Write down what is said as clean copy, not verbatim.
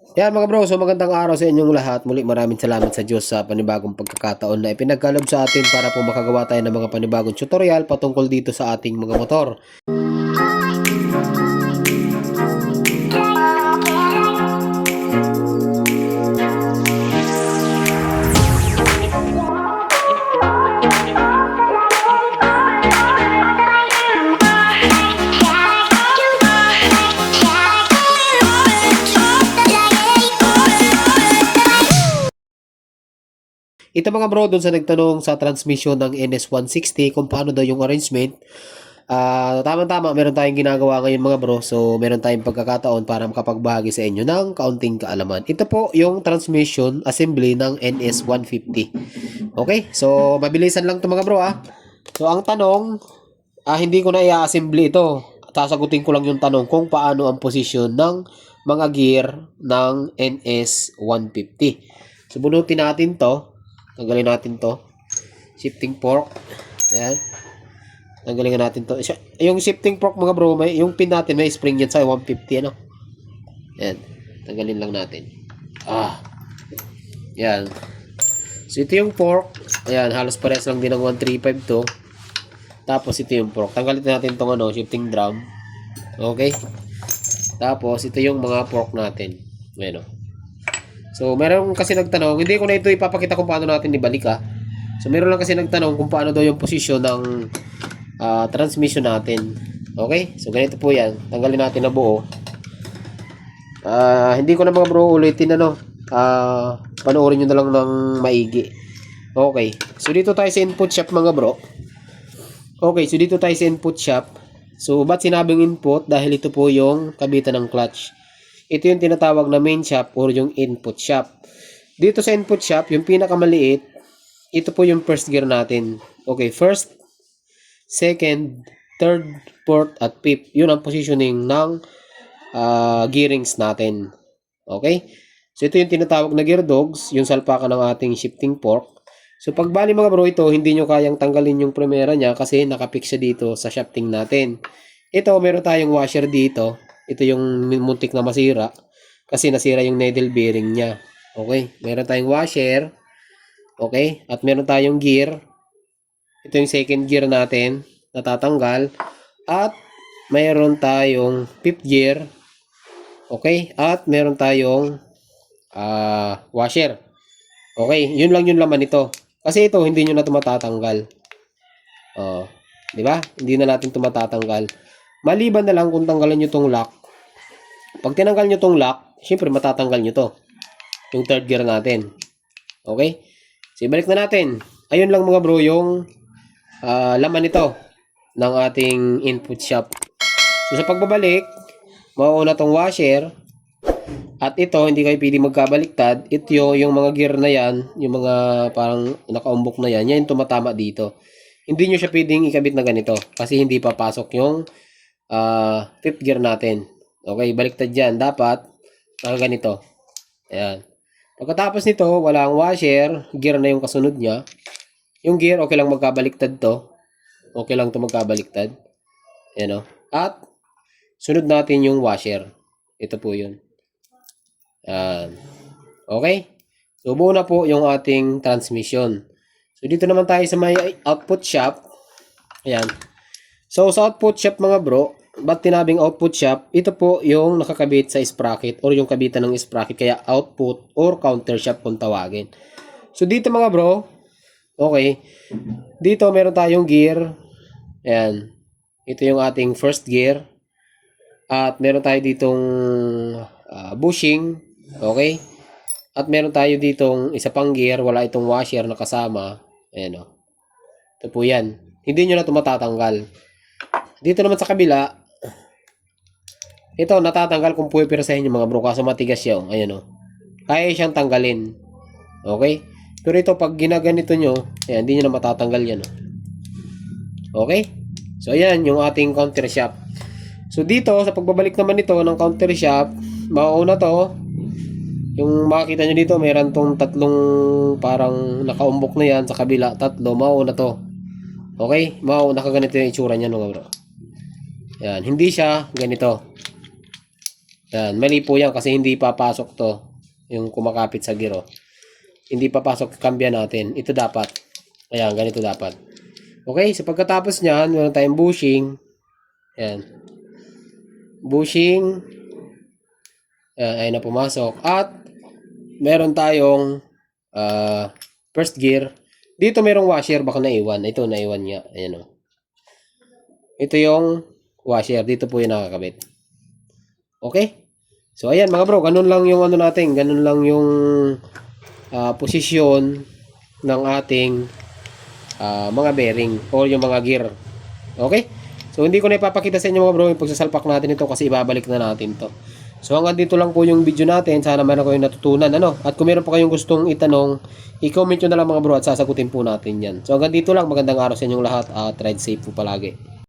Yan mga bro, so magandang araw sa inyong lahat. Muli maraming salamat sa Diyos sa panibagong pagkakataon na ipinagkaloob sa atin para po makagawa tayo ng mga panibagong tutorial patungkol dito sa ating mga motor. Ito mga bro, dun sa nagtanong sa transmission ng NS160 kung paano daw yung arrangement. Tama-tama, meron tayong ginagawa ngayon mga bro. So, meron tayong pagkakataon para makapagbahagi sa inyo ng kaunting kaalaman. Ito po yung transmission assembly ng NS150. Okay, so mabilisan lang to mga bro ah. So, ang tanong, hindi ko na i-assembly ito. Sasagutin ko lang yung tanong kung paano ang posisyon ng mga gear ng NS150. So, bunutin natin to. Tanggalin natin to. Shifting fork. Ayan. Tanggalin natin to. Yung shifting fork mga bro, yung pin natin may spring yan sa 150 ano. Ayan. Tanggalin lang natin. Ayan. So ito yung fork. Ayan, halos parehas lang din ng 135 to. Tapos ito yung fork. Tanggalin natin tong ano, shifting drum. Okay. Tapos ito yung mga fork natin. Ayan o. So, meron kasi nagtanong, hindi ko na ito ipapakita kung paano natin ibalik ha. So, meron lang kasi nagtanong kung paano daw yung posisyon ng transmission natin. Okay? So, ganito po yan. Tanggalin natin na buo. Hindi ko na mga bro ulitin ano. Panoorin nyo na lang ng maigi. Okay. So, dito tayo sa input shop mga bro. Okay. So, dito tayo sa input shop. So, ba't sinabing input? Dahil ito po yung kabitan ng clutch. Ito yung tinatawag na main shop or yung input shop. Dito sa input shop, yung pinakamaliit, ito po yung first gear natin. Okay, first, second, third, fourth, at fifth. Yun ang positioning ng gearings natin. Okay? So, ito yung tinatawag na gear dogs, yung salpakan ng ating shifting fork. So, pagbali mga bro, ito, hindi nyo kayang tanggalin yung primera niya kasi nakapix siya dito sa shafting natin. Ito, meron tayong washer dito. Ito yung muntik na masira kasi nasira yung needle bearing niya. Okay, meron tayong washer. Okay, at meron tayong gear. Ito yung second gear natin natatanggal. At meron tayong fifth gear. Okay, at meron tayong washer. Okay, yun lang yung laman nito. Kasi ito hindi nyo na ito matatanggal. Di ba? Hindi na natin ito matatanggal. Maliban na lang kung tanggalan nyo itong lock. Pag tinanggal nyo itong lock, syempre matatanggal nyo to. Yung third gear natin. Okay? So, ibalik na natin. Ayun lang mga bro, yung laman nito ng ating input shop. So, sa pagbabalik, mauuna tong washer. At ito, hindi kayo pwede magkabaliktad. Ito yung mga gear na yan, yung mga parang nakaumbok na yan, yan tumatama dito. Hindi nyo siya pwedeng ikabit na ganito kasi hindi papasok yung fifth gear natin. Okay, baliktad dyan. Dapat, ganito. Ayan. Pagkatapos nito, wala ang washer. Gear na yung kasunod niya. Yung gear, okay lang magkabaliktad to. Okay lang to magkabaliktad. Ayan o. At, sunod natin yung washer. Ito po yun. Ayan. Okay? So, buo na po yung ating transmission. So, dito naman tayo sa may output shop. Ayan. So, sa output shop mga bro, ba't tinabing output shop? Ito po yung nakakabit sa sprocket or yung kabitan ng sprocket. Kaya output or counter shop kung tawagin. So, dito mga bro, okay. Dito meron tayong gear. Ayan. Ito yung ating first gear. At meron tayo ditong bushing. Okay. At meron tayo ditong isa pang gear. Wala itong washer na kasama. Ayan o. Ito po yan. Hindi nyo na ito matatanggal. Dito naman sa kabila, ito natatanggal kung puwipersahin nyo mga bro. Kaso matigas siya. Ayan o. Kaya siyang tanggalin. Okay. Pero ito pag ginaganito nyo, ayan, hindi nyo na matatanggal yan o. Okay. So ayan yung ating counter shop. So dito sa pagbabalik naman nito ng counter shop, mauuna to. Yung makikita nyo dito, mayroon tong tatlong parang nakaumbok na yan sa kabila. Tatlo, mauuna to. Okay? Mauuna ka ganito yung itsura niya mga bro. Yan, hindi siya ganito. Yan, mali po yan kasi hindi papasok to. Yung kumakapit sa giro. Hindi papasok kambya natin. Ito dapat. Ayan, ganito dapat. Okay, so pagkatapos niyan, meron tayong bushing. Ayan. Bushing. Ayan, ayun na pumasok. At meron tayong first gear. Dito merong washer, baka naiwan. Ito, naiwan niya. Ayan o. Ito yung washer. Dito po yung nakakabit. Okay? So, ayan mga bro. Ganun lang yung ano natin. Ganun lang yung posisyon ng ating mga bearing o yung mga gear. Okay? So, hindi ko na ipapakita sa inyo mga bro yung pagsasalpak natin ito kasi ibabalik na natin to. So, hanggang dito lang po yung video natin. Sana meron kayong natutunan. At kung meron pa kayong gustong itanong, i-comment nyo na lang mga bro at sasagutin po natin yan. So, hanggang dito lang. Magandang araw sa inyong lahat at ride safe po palagi.